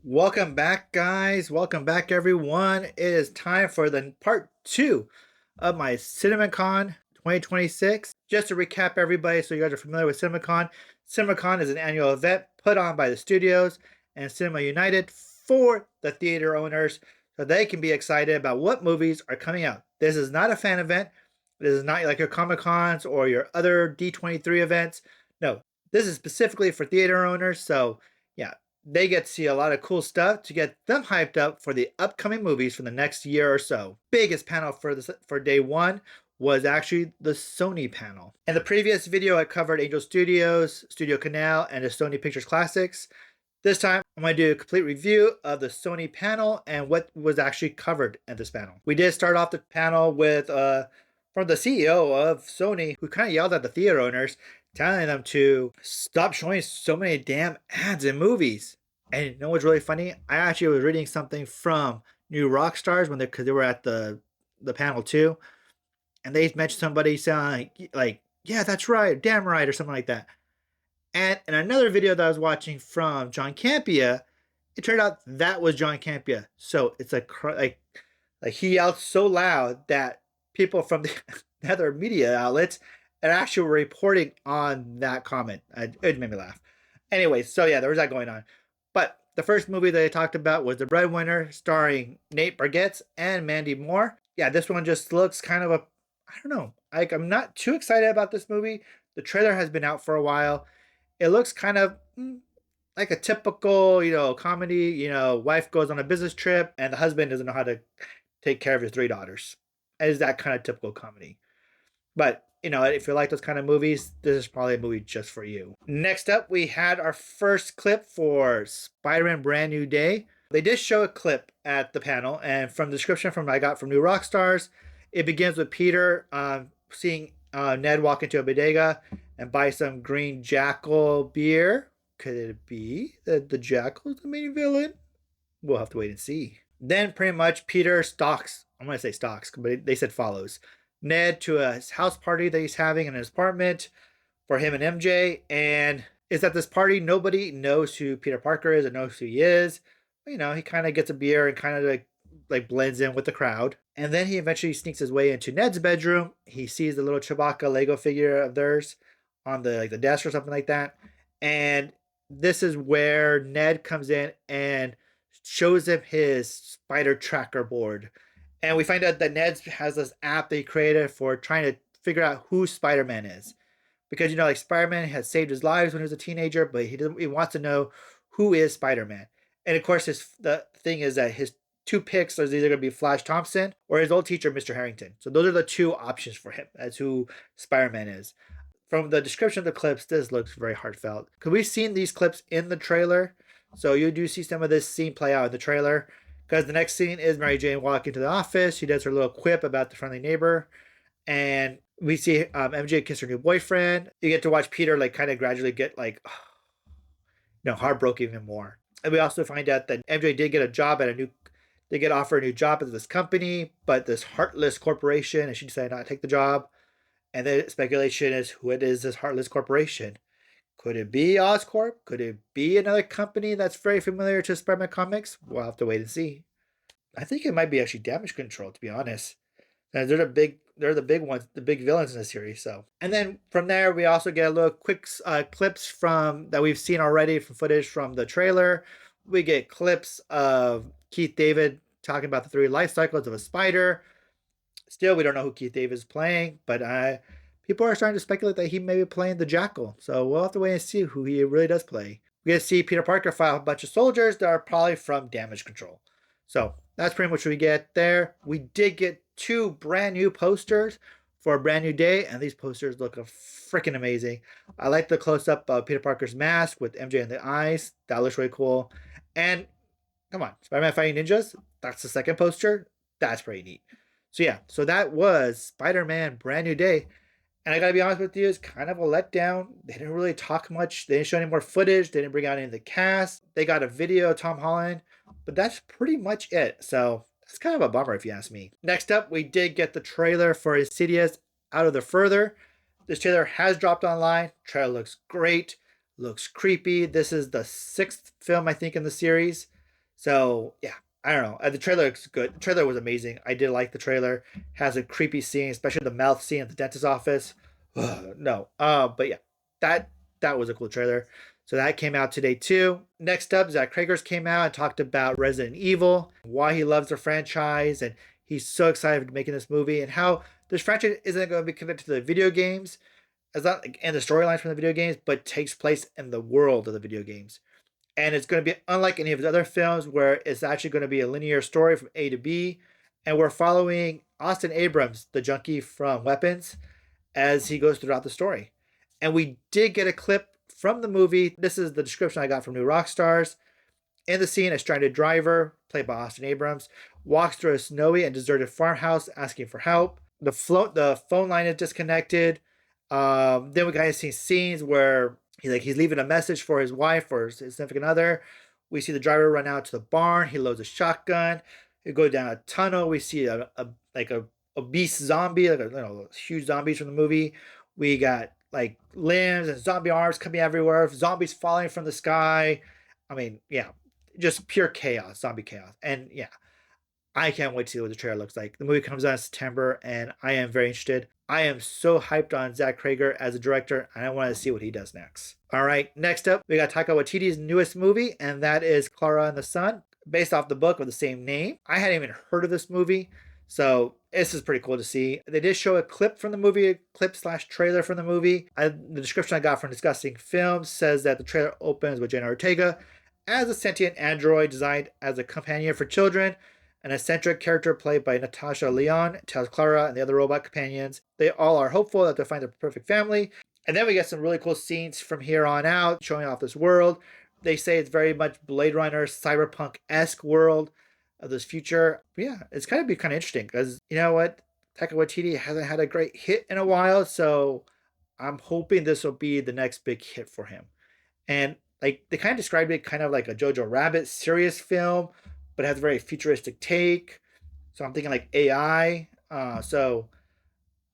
Welcome back, guys. Welcome back, everyone. It is time for the part two of my CinemaCon 2026. Just to recap, everybody, so you guys are familiar with CinemaCon. CinemaCon is an annual event put on by the studios and Cinema United for the theater owners so they can be excited about what movies are coming out. This is not a fan event. This is not like your Comic Cons or your other D23 events. No, this is specifically for theater owners. So, yeah, they get to see a lot of cool stuff to get them hyped up for the upcoming movies for the next year or so. Biggest panel for day one was actually the Sony panel. In the previous video, I covered Angel Studios, StudioCanal, and the Sony Pictures Classics. This time, I'm going to do a complete review of the Sony panel and what was actually covered at this panel. We did start off the panel with from the CEO of Sony, who kind of yelled at the theater owners, telling them to stop showing so many damn ads in movies. And you know what's really funny? I actually was reading something from New Rockstars when because they were at the panel too, and they mentioned somebody saying like, "Yeah, that's right, damn right," or something like that. And in another video that I was watching from John Campea, it turned out that was John Campea. So it's like he yelled so loud that people from the other media outlets and actually were reporting on that comment. It made me laugh. Anyway, so yeah, there was that going on. But the first movie that I talked about was The Breadwinner, starring Nate Bargatze and Mandy Moore. Yeah, this one just looks kind of I don't know. I'm not too excited about this movie. The trailer has been out for a while. It looks kind of like a typical, comedy. Wife goes on a business trip and the husband doesn't know how to take care of his three daughters. Is that kind of typical comedy. But, if you like those kind of movies, this is probably a movie just for you. Next up, we had our first clip for Spider-Man Brand New Day. They did show a clip at the panel, and from the description from I got from New Rockstars, it begins with Peter seeing Ned walk into a bodega and buy some green jackal beer. Could it be that the jackal is the main villain? We'll have to wait and see. Then pretty much Peter stalks, I'm going to say stalks, but they said follows Ned to a house party that he's having in his apartment for him and MJ. And is at this party, nobody knows who Peter Parker is or knows who he is. He kind of gets a beer and kind of like blends in with the crowd. And then he eventually sneaks his way into Ned's bedroom. He sees the little Chewbacca Lego figure of theirs on the desk or something like that. And this is where Ned comes in and shows him his spider tracker board. And we find out that Ned has this app that he created for trying to figure out who Spider-Man is. Because, Spider-Man has saved his lives when he was a teenager, but he wants to know who is Spider-Man. And of course, the thing is that his two picks are either going to be Flash Thompson or his old teacher, Mr. Harrington. So those are the two options for him as who Spider-Man is. From the description of the clips, this looks very heartfelt. Because we've seen these clips in the trailer. So you do see some of this scene play out in the trailer. Because the next scene is Mary Jane walking to the office. She does her little quip about the friendly neighbor. And we see MJ kiss her new boyfriend. You get to watch Peter kind of gradually get heartbroken even more. And we also find out that MJ did get a job at they get offered a new job at this company, but this heartless corporation, and she decided not to take the job. And the speculation is who it is, this heartless corporation. Could it be Oscorp? Could it be another company that's very familiar to Spider-Man comics? We'll have to wait and see. I think it might be actually Damage Control, to be honest. And they're the big ones, the big villains in the series. So, and then from there, we also get a little quick clips from that we've seen already from footage from the trailer. We get clips of Keith David talking about the three life cycles of a spider. Still, we don't know who Keith David is playing, but people are starting to speculate that he may be playing the Jackal. So we'll have to wait and see who he really does play. We get to see Peter Parker file a bunch of soldiers that are probably from Damage Control. So that's pretty much what we get there. We did get two brand new posters for a brand new day, and these posters look freaking amazing. I like the close-up of Peter Parker's mask with MJ in the eyes. That looks really cool. And come on, Spider-Man fighting ninjas. That's the second poster. That's pretty neat. So yeah, so that was Spider-Man Brand New Day. And I gotta be honest with you, it's kind of a letdown. They didn't really talk much. They didn't show any more footage. They didn't bring out any of the cast. They got a video of Tom Holland, but that's pretty much it. So that's kind of a bummer if you ask me. Next up, we did get the trailer for Insidious Out of the Further. This trailer has dropped online. Trailer looks great. Looks creepy. This is the 6th film, I think, in the series. So yeah, I don't know. The trailer looks good. The trailer was amazing. I did like the trailer. Has a creepy scene, especially the mouth scene at the dentist's office. Ugh, no. But yeah, that that was a cool trailer. So that came out today too. Next up, Zach Kragers came out and talked about Resident Evil, why he loves the franchise, and he's so excited for making this movie, and how this franchise isn't going to be connected to the video games, as not like and the storylines from the video games, but takes place in the world of the video games. And it's going to be unlike any of his other films where it's actually going to be a linear story from A to B. And we're following Austin Abrams, the junkie from Weapons, as he goes throughout the story. And we did get a clip from the movie. This is the description I got from New Rockstars. In the scene, a stranded driver, played by Austin Abrams, walks through a snowy and deserted farmhouse asking for help. The phone line is disconnected. Then we kind of see scenes where he's leaving a message for his wife or his significant other. We see the driver run out to the barn. He loads a shotgun. He goes down a tunnel. We see a beast zombie, huge zombies from the movie. We got like limbs and zombie arms coming everywhere. Zombies falling from the sky. I mean, yeah, just pure chaos, zombie chaos. And yeah, I can't wait to see what the trailer looks like. The movie comes out in September, and I am very interested. I am so hyped on Zach Krager as a director, and I want to see what he does next. All right, next up, we got Taika Waititi's newest movie, and that is Klara and the Sun, based off the book of the same name. I hadn't even heard of this movie, so this is pretty cool to see. They did show a clip from the movie, a clip/trailer from the movie. The description I got from Discussing Films says that the trailer opens with Jenna Ortega as a sentient android designed as a companion for children. An eccentric character played by Natasha Lyonne tells Klara and the other robot companions they all are hopeful that they'll find their perfect family. And then we get some really cool scenes from here on out showing off this world. They say it's very much Blade Runner, cyberpunk-esque world of this future. But yeah, it's kind of be kind of interesting because you know what? Taika Waititi hasn't had a great hit in a while, so I'm hoping this will be the next big hit for him. And like they kind of described it kind of like a Jojo Rabbit serious film, but it has a very futuristic take. So I'm thinking like AI. So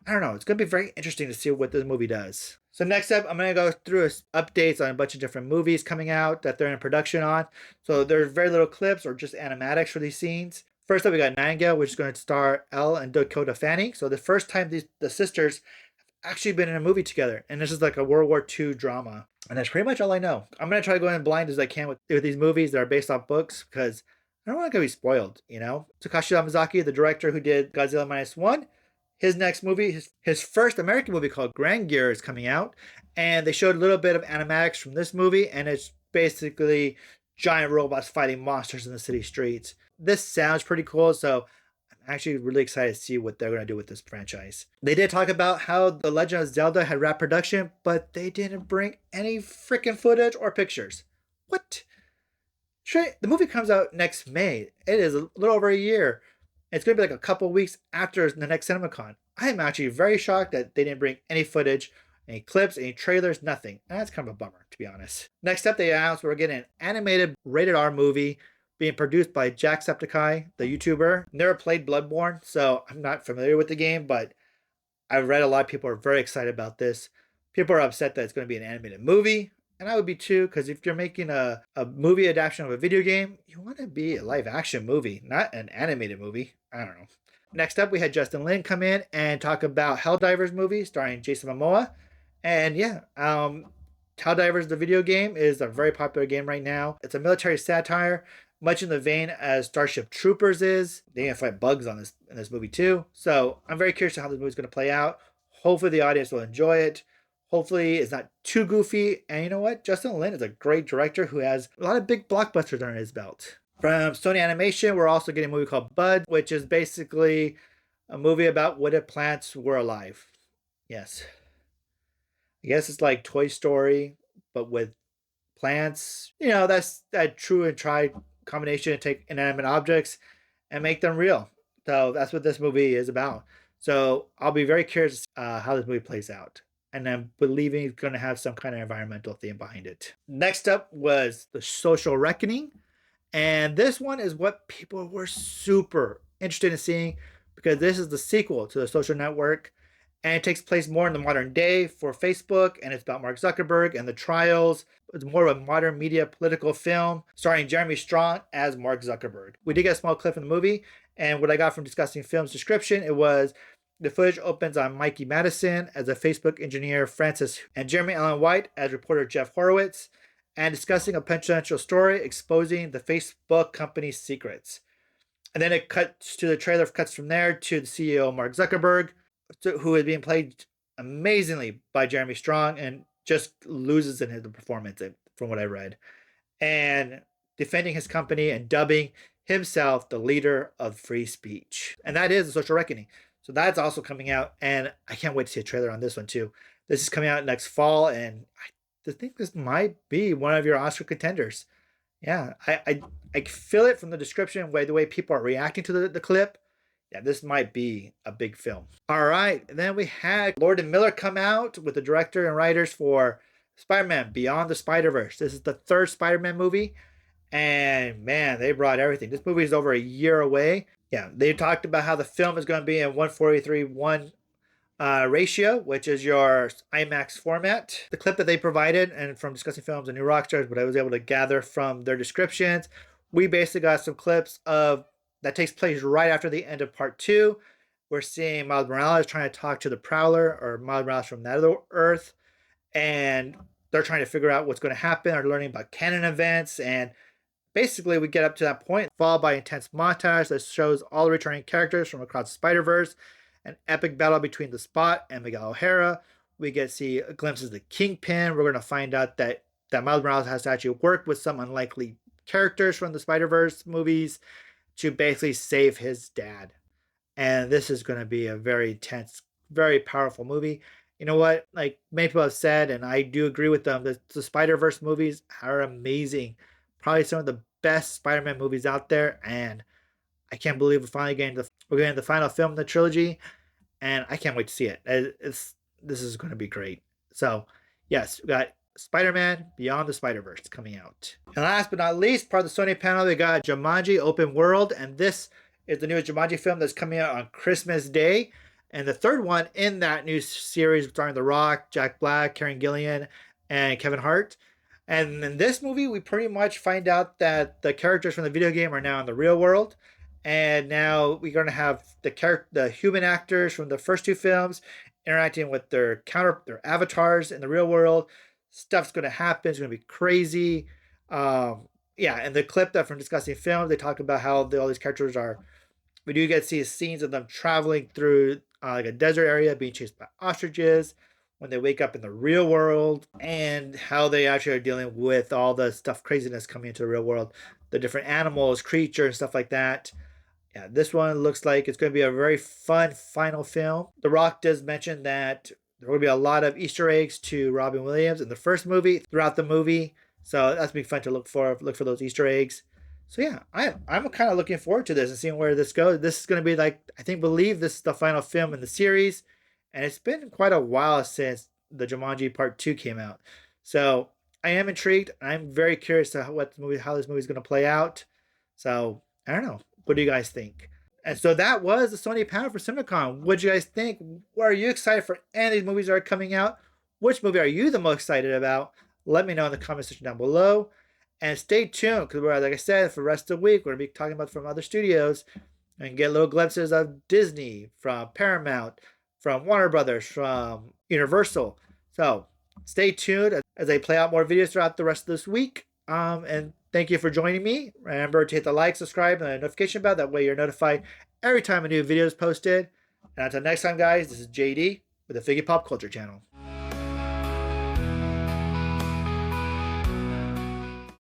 I don't know. It's going to be very interesting to see what this movie does. So next up, I'm going to go through updates on a bunch of different movies coming out that they're in production on. So there's very little clips or just animatics for these scenes. First up, we got Nightingale, which is going to star Elle and Dakota Fanning. So the first time the sisters have actually been in a movie together. And this is like a World War II drama. And that's pretty much all I know. I'm going to try to go in blind as I can with these movies that are based off books because I don't want to be spoiled, you know? Takashi Yamazaki, the director who did Godzilla Minus One, his next movie, his first American movie called Grandgear is coming out. And they showed a little bit of animatics from this movie, and it's basically giant robots fighting monsters in the city streets. This sounds pretty cool, so I'm actually really excited to see what they're going to do with this franchise. They did talk about how The Legend of Zelda had wrapped production, but they didn't bring any freaking footage or pictures. What? The movie comes out next May. It is a little over a year. It's going to be like a couple weeks after the next CinemaCon. I am actually very shocked that they didn't bring any footage, any clips, any trailers, nothing. And that's kind of a bummer, to be honest. Next up, they announced we're getting an animated rated R movie being produced by Jacksepticeye, the YouTuber. Never played BloodBorne, so I'm not familiar with the game, but I've read a lot of people are very excited about this. People are upset that it's going to be an animated movie. And I would be too, because if you're making a movie adaptation of a video game, you want to be a live action movie, not an animated movie. I don't know. Next up, we had Justin Lin come in and talk about Helldivers movie starring Jason Momoa. And yeah, Helldivers, the video game, is a very popular game right now. It's a military satire, much in the vein as Starship Troopers is. They fight bugs in this movie too. So I'm very curious how this movie's going to play out. Hopefully the audience will enjoy it. Hopefully it's not too goofy. And you know what? Justin Lin is a great director who has a lot of big blockbusters under his belt. From Sony Animation, we're also getting a movie called Bud, which is basically a movie about what if plants were alive. Yes. I guess it's like Toy Story, but with plants. You know, that's that true and tried combination to take inanimate objects and make them real. So that's what this movie is about. So I'll be very curious how this movie plays out. And I'm believing it's going to have some kind of environmental theme behind it. Next up was The Social Reckoning. And this one is what people were super interested in seeing because this is the sequel to The Social Network. And it takes place more in the modern day for Facebook, and it's about Mark Zuckerberg and the trials. It's more of a modern media political film starring Jeremy Strong as Mark Zuckerberg. We did get a small clip from the movie, and what I got from Discussing Film's description, it was the footage opens on Mikey Madison as a Facebook engineer, Francis, and Jeremy Allen White as reporter Jeff Horowitz, and discussing a potential story exposing the Facebook company's secrets. And then it cuts to the trailer, cuts from there to the CEO, Mark Zuckerberg, who is being played amazingly by Jeremy Strong and just loses in his performance, from what I read, and defending his company and dubbing himself the leader of free speech. And that is The Social Reckoning. So that's also coming out, and I can't wait to see a trailer on this one too. This is coming out next fall, and I think this might be one of your Oscar contenders. Yeah, I feel it from the description, the way people are reacting to the clip. Yeah, this might be a big film. All right, and then we had Lord and Miller come out with the director and writers for Spider-Man Beyond the Spider-Verse. This is the third Spider-Man movie, and man, they brought everything. This movie is over a year away. Yeah, they talked about how the film is going to be in 1:43:1 ratio, which is your IMAX format. The clip that they provided, and from Discussing Films and New Rockstars, what I was able to gather from their descriptions, we basically got some clips of that takes place right after the end of part 2. We're seeing Miles Morales trying to talk to the Prowler, or Miles Morales from Nether Earth, and they're trying to figure out what's going to happen, or learning about canon events, and basically we get up to that point, followed by intense montage that shows all the returning characters from across the Spider-Verse, an epic battle between the Spot and Miguel O'Hara. We get to see glimpses of the Kingpin. We're going to find out that Miles Morales has to actually work with some unlikely characters from the Spider-Verse movies to basically save his dad. And this is going to be a very tense, very powerful movie. You know what? Like many people have said, and I do agree with them, that the Spider-Verse movies are amazing. Probably some of the best Spider-Man movies out there. And I can't believe we're finally getting the final film in the trilogy. And I can't wait to see it. This is going to be great. So, yes, we got Spider-Man Beyond the Spider-Verse coming out. And last but not least, part of the Sony panel, we got Jumanji Open World. And this is the newest Jumanji film that's coming out on Christmas Day. And the third one in that new series starring The Rock, Jack Black, Karen Gillan, and Kevin Hart. And in this movie, we pretty much find out that the characters from the video game are now in the real world. And now we're going to have the human actors from the first 2 films interacting with their avatars in the real world. Stuff's going to happen. It's going to be crazy. Yeah, and the clip that from Discussing Films, they talk about how all these characters are. We do get to see scenes of them traveling through like a desert area, being chased by ostriches when they wake up in the real world, and how they actually are dealing with all the craziness coming into the real world, the different animals, creatures, and stuff like that. Yeah, this one looks like it's going to be a very fun final film. The Rock does mention that there will be a lot of Easter eggs to Robin Williams in the first movie throughout the movie. So that's going to be fun to look for those Easter eggs. So yeah, I'm kind of looking forward to this and seeing where this goes. This is going to be believe this is the final film in the series. And it's been quite a while since the Jumanji Part 2 came out. So I am intrigued. I'm very curious to how this movie is going to play out. So I don't know. What do you guys think? And so that was the Sony panel for CinemaCon. What do you guys think? Are you excited for any of these movies that are coming out? Which movie are you the most excited about? Let me know in the comment section down below. And stay tuned, because like I said, for the rest of the week, we're going to be talking about from other studios and get little glimpses of Disney, from Paramount, from Warner Brothers, from Universal. So stay tuned as I play out more videos throughout the rest of this week. And thank you for joining me. Remember to hit the like, subscribe, and the notification bell. That way you're notified every time a new video is posted. And until next time, guys, this is JD with the Figgy Pop Culture Channel.